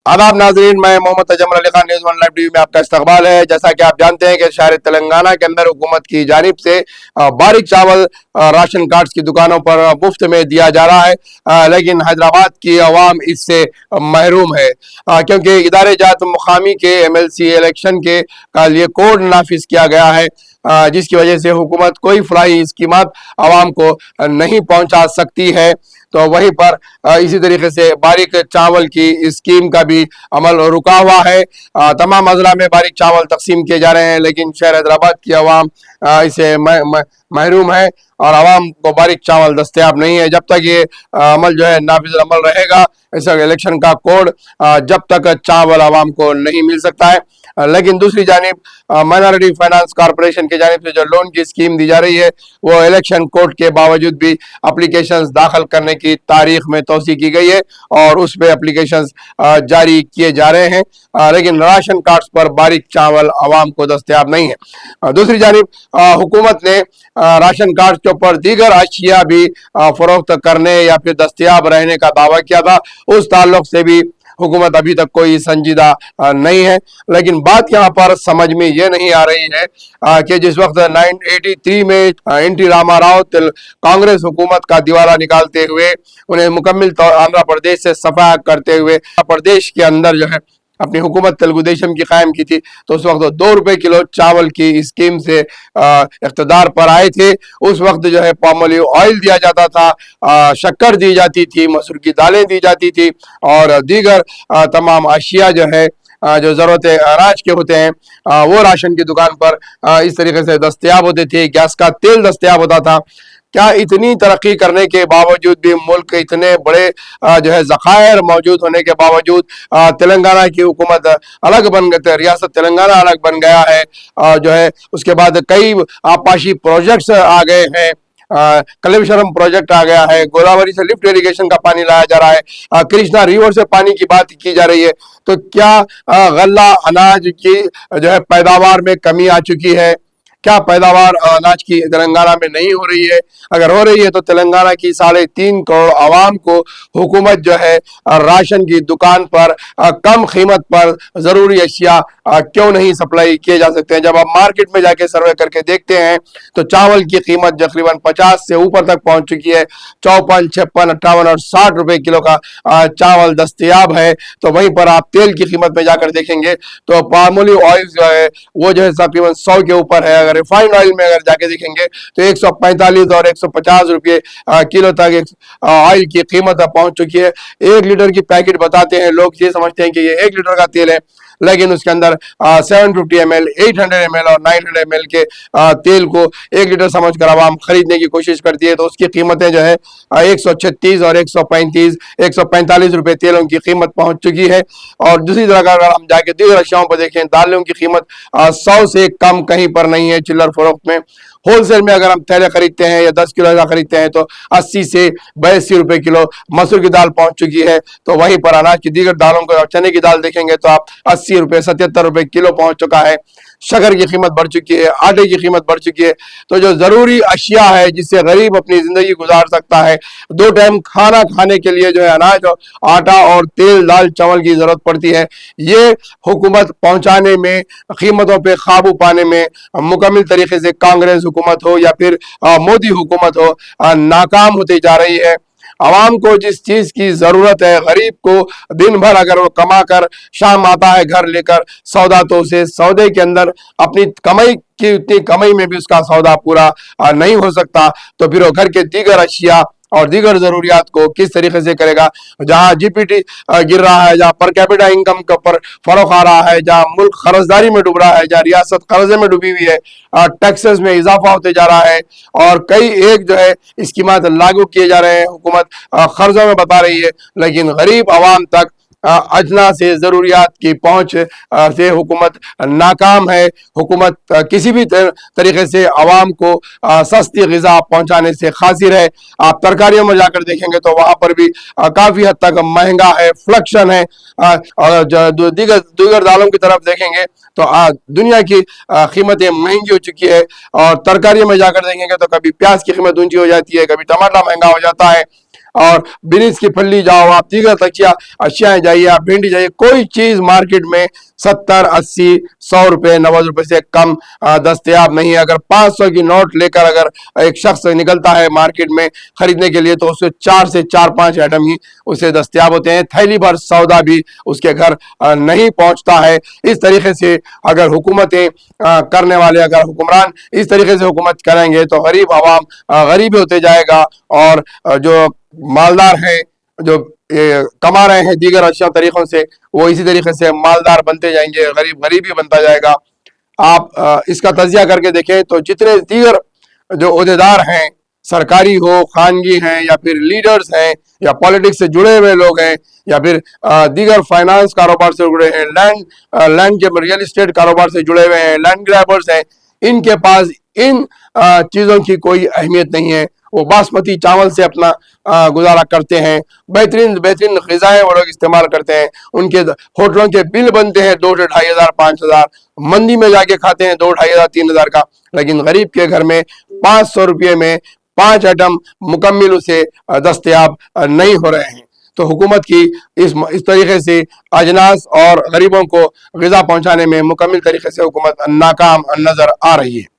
आदाब नाजरीन, मैं Mohammad Tajammul Ali Khan, news one live TV में आपका इस्तकबाल है। जैसा कि आप जानते हैं कि शहर तेलंगाना के अंदर हुकूमत की जानिब से बारीक चावल राशन कार्ड्स की दुकानों पर मुफ्त में दिया जा रहा है, लेकिन हैदराबाद की आवाम इससे महरूम है, क्योंकि इदारे जात मुकामी के MLC इलेक्शन के लिए कोड नाफिज किया गया है, जिसकी वजह से हुकूमत कोई फलाही स्कीमात आवाम को नहीं पहुंचा सकती है। तो वहीं पर इसी तरीके से बारीक चावल की स्कीम का भी अमल रुका हुआ है। तमाम अजला में बारीक चावल तकसीम किए जा रहे हैं, लेकिन शहर हैदराबाद की आवाम इसे महरूम है और आवाम को बारीक चावल दस्तयाब नहीं है। जब तक ये अमल जो है नाफिज अमल रहेगा, इस इलेक्शन का कोड, जब तक चावल आवाम को नहीं मिल सकता है। लेकिन दूसरी जानिब माइनॉरिटी फाइनेंस कॉर्पोरेशन की जानिब से जो लोन की स्कीम दी जा रही है, वो इलेक्शन कोड के बावजूद भी एप्लीकेशंस दाखिल करने की तारीख में तोसी की गई है और उस पे एप्लीकेशंस जारी किए जा रहे हैं, लेकिन राशन कार्ड्स पर बारीक चावल आवाम को दस्तयाब नहीं है। दूसरी जानिब हुकूमत ने राशन कार्ड के ऊपर दीगर अशिया भी फरोख्त करने या फिर दस्तयाब रहने का दावा किया था। उस ताल्लुक से भी हुकूमत अभी तक कोई संजीदा नहीं है। लेकिन बात यहाँ पर समझ में ये नहीं आ रही है कि जिस वक्त 1983 में NT रामाराव कांग्रेस हुकूमत का दिवाला निकालते हुए उन्हें मुकम्मिल आंध्र प्रदेश से सफा करते हुए प्रदेश के अंदर जो है अपनी हुकूमत तेलुगु देशम की कायम की थी, तो उस वक्त 2 रुपए किलो चावल की स्कीम से इख्तदार पर आए थे। उस वक्त जो है पाम ऑलिव ऑयल दिया जाता था, शक्कर दी जाती थी, मसूर की दालें दी जाती थी और दीगर तमाम अशिया जो है जो ज़रूरत अनाज के होते हैं वो राशन की दुकान पर इस तरीके से दस्तयाब होते थे। गैस का तेल दस्तयाब होता था। क्या इतनी तरक्की करने के बावजूद भी, मुल्क के इतने बड़े जो है ज़खायर मौजूद होने के बावजूद तेलंगाना की हुकूमत अलग बन गई, रियासत तेलंगाना अलग बन गया है, जो है उसके बाद कई आपाशी प्रोजेक्ट्स आ गए हैं, कलेश्वरम प्रोजेक्ट आ गया है, गोदावरी से लिफ्ट इरिगेशन का पानी लाया जा रहा है, कृष्णा रिवर से पानी की बात की जा रही है। तो क्या गल्ला अनाज की जो है पैदावार में कमी आ चुकी है? क्या पैदावार अनाज की तेलंगाना में नहीं हो रही है? अगर हो रही है तो तेलंगाना की 3.5 करोड़ आवाम को हुकूमत जो है राशन की दुकान पर कम कीमत पर जरूरी अशिया क्यों नहीं सप्लाई किए जा सकते हैं? जब आप मार्केट में जाके सर्वे करके देखते हैं तो चावल की कीमत तकरीबन 50 से ऊपर तक पहुंच चुकी है। 54, 56, 58 और 60 रुपए किलो का चावल दस्तयाब है। तो वहीं पर आप तेल की कीमत में जाकर देखेंगे तो पाम ऑलिव ऑयल जो है वो जो है तकरीबन 100 के ऊपर है। अगर रिफाइंड ऑयल में अगर जाके देखेंगे तो 145 और 150 रुपये किलो तक ऑयल की कीमत पहुंच चुकी है। 1 लीटर की पैकेट बताते हैं, लोग ये समझते हैं कि ये 1 लीटर का तेल है, लेकिन उसके अंदर 750 ml, 800 ml और 900 ml के तेल को 1 लीटर समझकर आवाम खरीदने की कोशिश करती है। तो उसकी कीमतें जो है 136 और 135, 145 रुपए तेलों की कीमत पहुंच चुकी है। और दूसरी तरह अगर हम जाके दीगर अशियाओं पर देखें, दालों की कीमत 100 से कम कहीं पर नहीं है चिल्लर फरोख्त में। होलसेल में अगर हम थैले खरीदते हैं या 10 किलो खरीदते हैं तो 80 से 82 रुपए किलो मसूर की दाल पहुंच चुकी है। तो वहीं पर अनाज की दीगर दालों को, चने की दाल देखेंगे तो आप 80 रुपए, 77 रुपए किलो पहुंच चुका है। शक्कर की कीमत बढ़ चुकी है, आटे की कीमत बढ़ चुकी है। तो जो जरूरी अशिया है जिससे गरीब अपनी जिंदगी गुजार सकता है, 2 टाइम खाना खाने के लिए जो है अनाज और आटा और तेल, दाल, चावल की जरूरत पड़ती है, ये हुकूमत पहुंचाने में, कीमतों पे काबू पाने में मुकम्मल तरीके से कांग्रेस हुकूमत हो या फिर मोदी हुकूमत हो नाकाम होती जा रही है। आवाम को जिस चीज की जरूरत है, गरीब को दिन भर अगर वो कमा कर शाम आता है घर लेकर सौदा, तो उसे सौदे के अंदर अपनी कमाई की उतनी कमाई में भी उसका सौदा पूरा नहीं हो सकता। तो फिर वो घर के दीगर अशिया और दीगर जरूरियात को किस तरीके से करेगा? जहां जीपीटी गिर रहा है, जहां पर कैपिटा इनकम के ऊपर फरोख आ रहा है, जहां मुल्क कर्जदारी में डूब रहा है, जहां रियासत कर्जे में डूबी हुई है, टैक्सेस में इजाफा होते जा रहा है और कई एक जो है स्कीमात लागू किए जा रहे हैं, हुकूमत कर्जों में बता रही है, लेकिन गरीब आवाम तक अजना से जरूरियात की पहुंच से हुकूमत नाकाम है। हुकूमत किसी भी तरीके से आवाम को सस्ती ग़िज़ा पहुंचाने से कासिर है। आप तरकारियों में जाकर देखेंगे तो वहां पर भी काफी हद तक महंगा है, फ्लक्शन है। और दीगर दालों की तरफ देखेंगे तो दुनिया की कीमतें महंगी हो चुकी है। और तरकारियों में जाकर देखेंगे तो कभी प्याज की कीमत ऊंची हो जाती है, कभी टमाटर महंगा हो जाता है। اور بینس کی پھلی جاؤ آپ، دیگر تکیہ اشیائیں جائیے آپ، بھنڈی جائیے، کوئی چیز مارکیٹ میں 70 80 100 روپے 90 روپے سے کم دستیاب نہیں ہے۔ اگر 500 کی نوٹ لے کر اگر ایک شخص نکلتا ہے مارکیٹ میں خریدنے کے لیے تو اسے 4 سے 4 5 آئٹم ہی اسے دستیاب ہوتے ہیں، تھیلی بھر سودا بھی اس کے گھر نہیں پہنچتا ہے۔ اس طریقے سے اگر حکومتیں کرنے والے، اگر حکمران اس طریقے سے حکومت کریں گے تو غریب عوام غریب ہوتے جائے گا، اور جو مالدار ہیں، جو کما رہے ہیں دیگر اشیاء طریقوں سے، وہ اسی طریقے سے مالدار بنتے جائیں گے، غریب غریب ہی بنتا جائے گا۔ آپ اس کا تجزیہ کر کے دیکھیں تو جتنے دیگر جو عہدیدار ہیں، سرکاری ہو، خانگی ہیں، یا پھر لیڈرز ہیں، یا پالیٹکس سے جڑے ہوئے لوگ ہیں، یا پھر دیگر فائنانس کاروبار سے جڑے ہیں، لینڈ کے ریئل اسٹیٹ کاروبار سے جڑے ہوئے ہیں، لینڈ گریبرز ہیں، ان کے پاس ان چیزوں کی کوئی اہمیت نہیں ہے۔ وہ باسمتی چاول سے اپنا گزارا کرتے ہیں، بہترین بہترین غذائیں وہ لوگ استعمال کرتے ہیں، ان کے ہوٹلوں کے بل بنتے ہیں 2 سے 2,500 5,000، مندی میں جا کے کھاتے ہیں 2 2,500 3,000 کا، لیکن غریب کے گھر میں 500 روپے میں 5 آئٹم مکمل اسے دستیاب نہیں ہو رہے ہیں۔ تو حکومت کی اس طریقے سے اجناس اور غریبوں کو غذا پہنچانے میں مکمل طریقے سے حکومت ناکام نظر آ رہی ہے۔